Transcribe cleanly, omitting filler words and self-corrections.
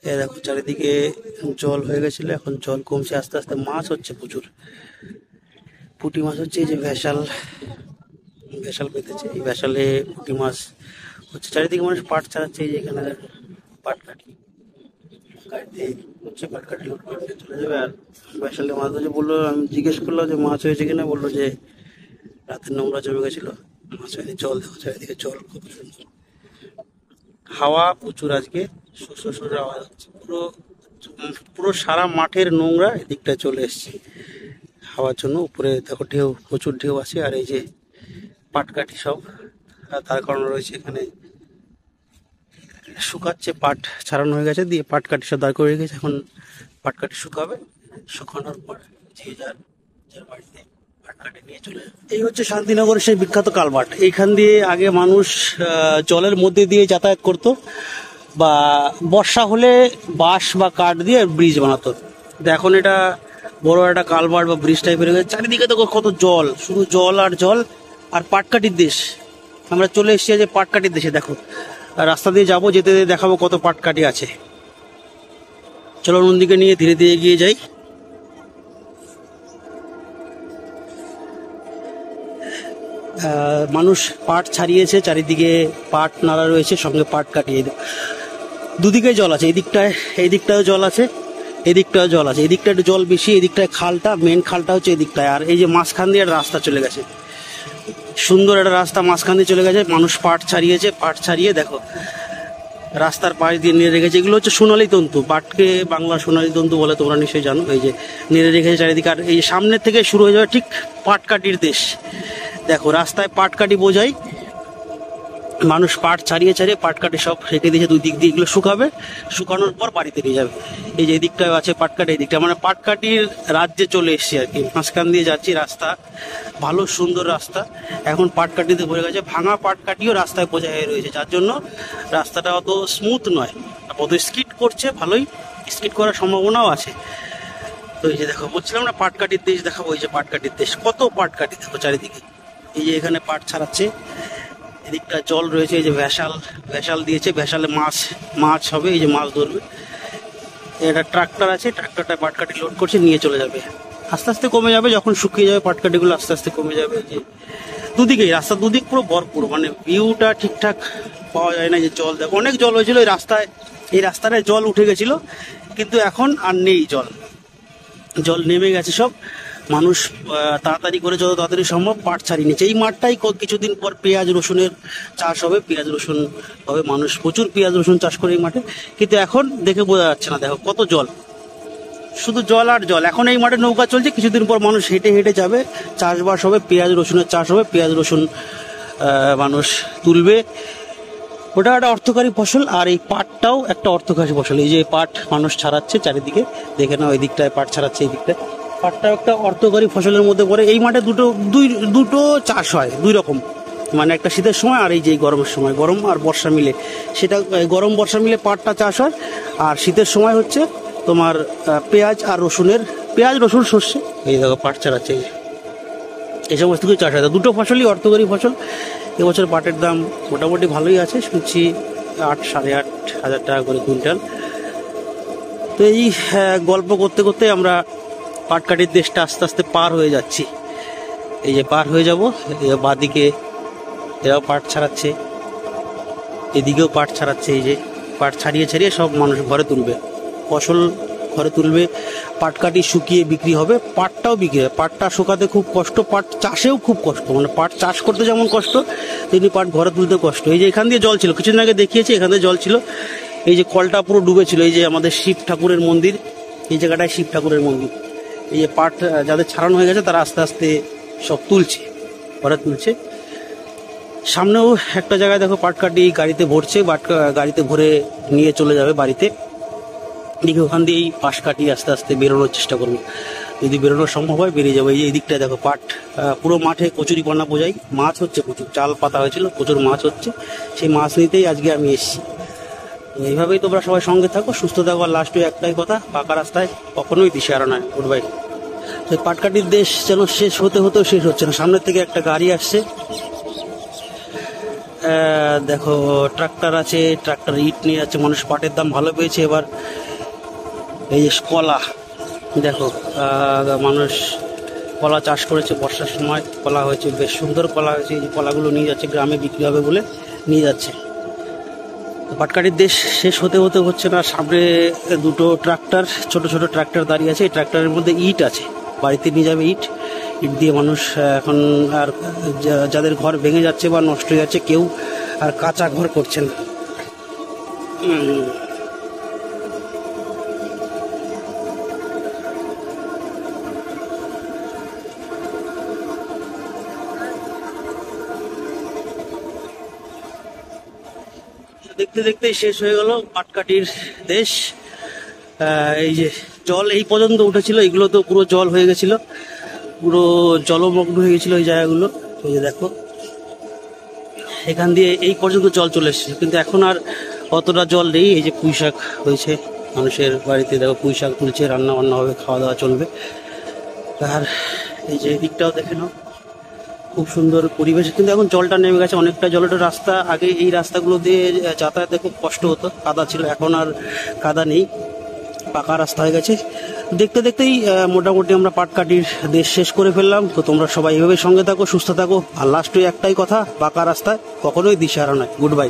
দেখো চারিদিকে জল হয়ে গেছিল, এখন জল কমছে আস্তে আস্তে। মাছ হচ্ছে প্রচুর, পুঁটি মাছ হচ্ছে। এই যে ভেসাল ভেসাল পেতেছে, এই ভেসালে পুঁটি মাছ হচ্ছে। চারিদিকে মানুষ পাট ছাড়াচ্ছে। এই যে এখানে দেখো পাট কাটি গাড়িতে হচ্ছে, পাট কাটি লোড করে নিয়ে চলে যাবে। আর ভেসালে মাছ ধরছে। বললো, আমি জিজ্ঞেস করলাম যে মাছ হয়েছে কিনা, বললো যে রাতের নোংরা জমে গেছিল, মাছ হয়নি। জল দেখো চারিদিকে, জল খুব সুন্দর, হাওয়া প্রচুর আজকে, সুর আওয়াজ হচ্ছে। পুরো পুরো সারা মাঠের নোংরা এদিকটা চলে এসছে হাওয়ার জন্য। উপরে দেখো ঢেউ, প্রচুর ঢেউ আছে। আর এই যে পাটকাঠি সব তার কারণ রয়েছে এখানে, শুকাচ্ছে। পাট ছাড়ানো হয়ে গেছে, দিয়ে পাটকাঠি সব দাঁড় করে রেখেছে। এখন পাটকাঠি শুকাবে, শুকানোর পর যে যার যার বাড়িতে পাটকাঠি নিয়ে চলে যাবে। এই হচ্ছে শান্তিনগরের সেই বিখ্যাত কালভার্ট। এইখান দিয়ে আগে মানুষ জলের মধ্যে দিয়ে যাতায়াত করতো, বা বর্ষা হলে বাঁশ বা কাঠ দিয়ে ব্রিজ বানাতো। এখন এটা বড় একটা কালভার্ট বা ব্রিজ টাইপের হয়ে গেছে। চারিদিকে তো কত জল, শুধু জল আর জল। আর পাটকাঠির দেশ, আমরা চলে এসেছি যে পাটকাঠির দেশে। দেখো রাস্তা দিয়ে যাবো, যেতে দেখাবো কত পাটকাঠি আছে। চলো নদীকে নিয়ে ধীরে ধীরে এগিয়ে যাই। মানুষ পাট ছাড়িয়েছে, চারিদিকে পাট নাড়া রয়েছে, সঙ্গে পাট কাটিয়ে। দুদিকে জল আছে, এই দিকটাও জল আছে, এদিকটাও জল আছে। এদিকটা একটু জল বেশি, এদিকটায় খালটা, মেন খালটা হচ্ছে এদিকটায়। আর এই যে মাঝখান দিয়ে একটা রাস্তা চলে গেছে, সুন্দর একটা রাস্তা মাঝখান দিয়ে চলে গেছে। মানুষ পাট ছাড়িয়েছে, পাট ছাড়িয়ে দেখো রাস্তার পাশ দিয়ে নিয়ে রেখেছে। এগুলো হচ্ছে সোনালী তন্তু, পাটকে বাংলা সোনালী তন্তু বলে, তোমরা নিশ্চয়ই জানো। এই যে নেড়ে রেখেছে চারিদিকে। আর এই সামনের থেকে শুরু হয়ে যাবে ঠিক পাটকাঠির দেশ। দেখো রাস্তায় পাটকাঠি বোঝাই, মানুষ পাট ছাড়িয়ে ছাড়িয়ে পাটকাঠি সব রেখে দিয়েছে দুই দিক দিয়ে। এগুলো শুকাবে, শুকানোর পর বাড়িতে নিয়ে যাবে। এই যে এদিকটা আছে পাটকাঠি, এই দিকটা মানে পাটকাঠির রাজ্যে চলে এসেছি আর কি। মাঝখান দিয়ে যাচ্ছি, রাস্তা ভালো সুন্দর রাস্তা। এখন পাটকাঠিতে ভরে গেছে, ভাঙা পাটকাঠিও রাস্তায় বোঝা হয়ে রয়েছে, যার জন্য রাস্তাটা অত স্মুথ নয়। অত স্কিড করছে, ভালোই স্কিড করার সম্ভাবনাও আছে। তো এই যে দেখো, বলছিলাম না পাটকাঠির দেশ দেখাবো। এই যে পাটকাঠির দেশ, কত পাটকাঠি দেখো চারিদিকে। এই যে এখানে পাট ছাড়াচ্ছে, এদিকটা জল রয়েছে। এই যে ভেসাল দিয়েছে, ভেসালে মাছ হবে। এই যে মাছ ধরবে। এটা ট্রাক্টর আছে, ট্রাক্টরটা পাটকাঠি লোড করছে, নিয়ে চলে যাবে। আস্তে আস্তে কমে যাবে, যখন শুকিয়ে যাবে পাটকাঠিগুলো আস্তে আস্তে কমে যাবে। যে দুদিকেই রাস্তা, দুদিক পুরো ভরপুর, মানে ভিউটা ঠিকঠাক পাওয়া যায় না। যে জল দেখো, অনেক জল হয়েছিল এই রাস্তায়, এই রাস্তাটায় জল উঠে গেছিল, কিন্তু এখন আর নেই জল, জল নেমে গেছে সব। মানুষ তাড়াতাড়ি করে, যত তাড়াতাড়ি সম্ভব পাট ছাড়িয়ে নিচ্ছে। এই মাঠটাই কিছুদিন পর পেঁয়াজ রসুনের চাষ হবে, পেঁয়াজ রসুন হবে। মানুষ প্রচুর পেঁয়াজ রসুন চাষ করে এই মাঠে, কিন্তু এখন দেখে বোঝা যাচ্ছে না। দেখো কত জল, শুধু জল আর জল। এখন এই মাঠে নৌকা চলছে, কিছুদিন পর মানুষ হেঁটে হেঁটে যাবে, চাষবাস হবে, পেঁয়াজ রসুনের চাষ হবে, পেঁয়াজ রসুন মানুষ তুলবে। ওটা একটা অর্থকারী ফসল, আর এই পাটটাও একটা অর্থকারী ফসল। এই যে পাট মানুষ ছাড়াচ্ছে চারিদিকে, দেখে নাও, এই দিকটায় পাট ছাড়াচ্ছে, এই দিকটায়। পাটটাও একটা অর্থকারী ফসলের মধ্যে পড়ে। এই মাঠে দুটো চাষ হয়, দুই রকম, মানে একটা শীতের সময় আর এই যে গরমের সময়, গরম আর বর্ষা মিলে। সেটা গরম বর্ষা মিলে পাটটা চাষ হয়। আর শীতের সময় হচ্ছে তোমার পেঁয়াজ আর রসুনের, পেঁয়াজ রসুন সর্ষে। এই দেখো পাট ছাড়াচ্ছে, এই সমস্ত কিছু চাষ হয়। দুটো ফসলই অর্থকারী ফসল। এবছর পাটের দাম মোটামুটি ভালোই আছে, শুনছি 8-8.5 টাকা করে কুইন্টাল। তো এই গল্প করতে করতে আমরা পাটকাঠির দেশটা আস্তে আস্তে পার হয়ে যাচ্ছি। এই যে পার হয়ে যাব, বাঁদিকে এরাও পাট ছাড়াচ্ছে, এদিকেও পাট ছাড়াচ্ছে। এই যে পাট ছাড়িয়ে ছাড়িয়ে সব মানুষ ঘরে তুলবে, ফসল ঘরে তুলবে। পাটকাঠি শুকিয়ে বিক্রি হবে, পাটটাও বিক্রি হবে। পাটটা শুকাতে খুব কষ্ট, পাট চাষেও খুব কষ্ট। মানে পাট চাষ করতে যেমন কষ্ট, তেমনি পাট ঘরে তুলতে কষ্ট। এই যে এখান দিয়ে জল ছিল, কিছুদিন আগে দেখিয়েছি, এখান দিয়ে জল ছিল। এই যে কলটা পুরো ডুবেছিল। এই যে আমাদের শিব ঠাকুরের মন্দির, এই জায়গাটায় শিব ঠাকুরের মন্দির। এই যে পাট যাদের ছাড়ানো হয়ে গেছে, তারা আস্তে আস্তে সব তুলছে, ঘরে তুলছে। সামনেও একটা জায়গায় দেখো পাটকাঠি গাড়িতে ভরছে, গাড়িতে ভরে নিয়ে চলে যাবে বাড়িতে। দেখি ওখান দিয়েই পাশ কাটিয়ে আস্তে আস্তে বেরোনোর চেষ্টা করবো, যদি বেরোনো সম্ভব হয় বেরিয়ে যাবো। এই দিকটায় দেখো পাট, পুরো মাঠে কচুরিপানা বোঝাই, মাছ হচ্ছে প্রচুর, চাল পাতা হয়েছিল, প্রচুর মাছ হচ্ছে। সেই মাছ নিতেই আজকে আমি এসেছি। এইভাবেই তোমরা সবাই সঙ্গে থাকো, সুস্থ থাকো। আর লাস্টে একটাই কথা, পাকা রাস্তায় কখনোই দিশেহারা নয়। Good bye. তো পাটকাঠির দেশ যেন শেষ হতে হতেও শেষ হচ্ছে না। সামনের থেকে একটা গাড়ি আসছে, দেখো ট্রাক্টর আছে, ট্রাক্টর ইট নিয়ে যাচ্ছে মানুষ, পাটের দাম ভালো পেয়েছে এবার। এই যে কলা দেখো, মানুষ কলা চাষ করেছে, বর্ষার সময় কলা হয়েছে, বেশ সুন্দর কলা হয়েছে। এই যে কলাগুলো নিয়ে যাচ্ছে, গ্রামে বিক্রি হবে বলে নিয়ে যাচ্ছে। পাটকাঠির দেশ শেষ হতে হতে হচ্ছে না, সামনে দুটো ট্রাক্টর, ছোট ছোট ট্রাক্টর দাঁড়িয়ে আছে। এই ট্রাক্টরের মধ্যে ইট আছে, বাড়িতে নিয়ে যাবে ইট। ইট দিয়ে মানুষ এখন আর যাদের ঘর ভেঙে যাচ্ছে বা নষ্ট হয়ে যাচ্ছে, কেউ আর কাঁচা ঘর করছে না। দেখতে দেখতেই শেষ হয়ে গেল পাটকাঠির দেশ। এই যে জল এই পর্যন্ত উঠেছিল, এগুলো তো পুরো জল হয়ে গেছিল, পুরো জলমগ্ন হয়ে গেছিল এই জায়গাগুলো। এই যে দেখো, এখান দিয়ে এই পর্যন্ত জল চলে এসেছে, কিন্তু এখন আর অতটা জল নেই। এই যে পুঁই শাক হয়েছে মানুষের বাড়িতে, দেখো পুঁই শাক তুলছে, রান্না বান্না হবে, খাওয়া দাওয়া চলবে। আর এই যে দিকটাও দেখে নাও, খুব সুন্দর পরিবেশ। কিন্তু এখন জলটা নেমে গেছে অনেকটা, জলটা রাস্তা, আগে এই রাস্তাগুলো দিয়ে যাতায়াতে খুব কষ্ট হতো, কাদা ছিল, এখন আর কাদা নেই, পাকা রাস্তা হয়ে গেছে। দেখতে দেখতেই মোটামুটি আমরা পাটকাঠির দেশ শেষ করে ফেললাম। তো তোমরা সবাই এভাবে সঙ্গে থাকো, সুস্থ থাকো, আর লাস্টে একটাই কথা, পাকা রাস্তায় কখনোই দিশেহারা নয়। Good bye.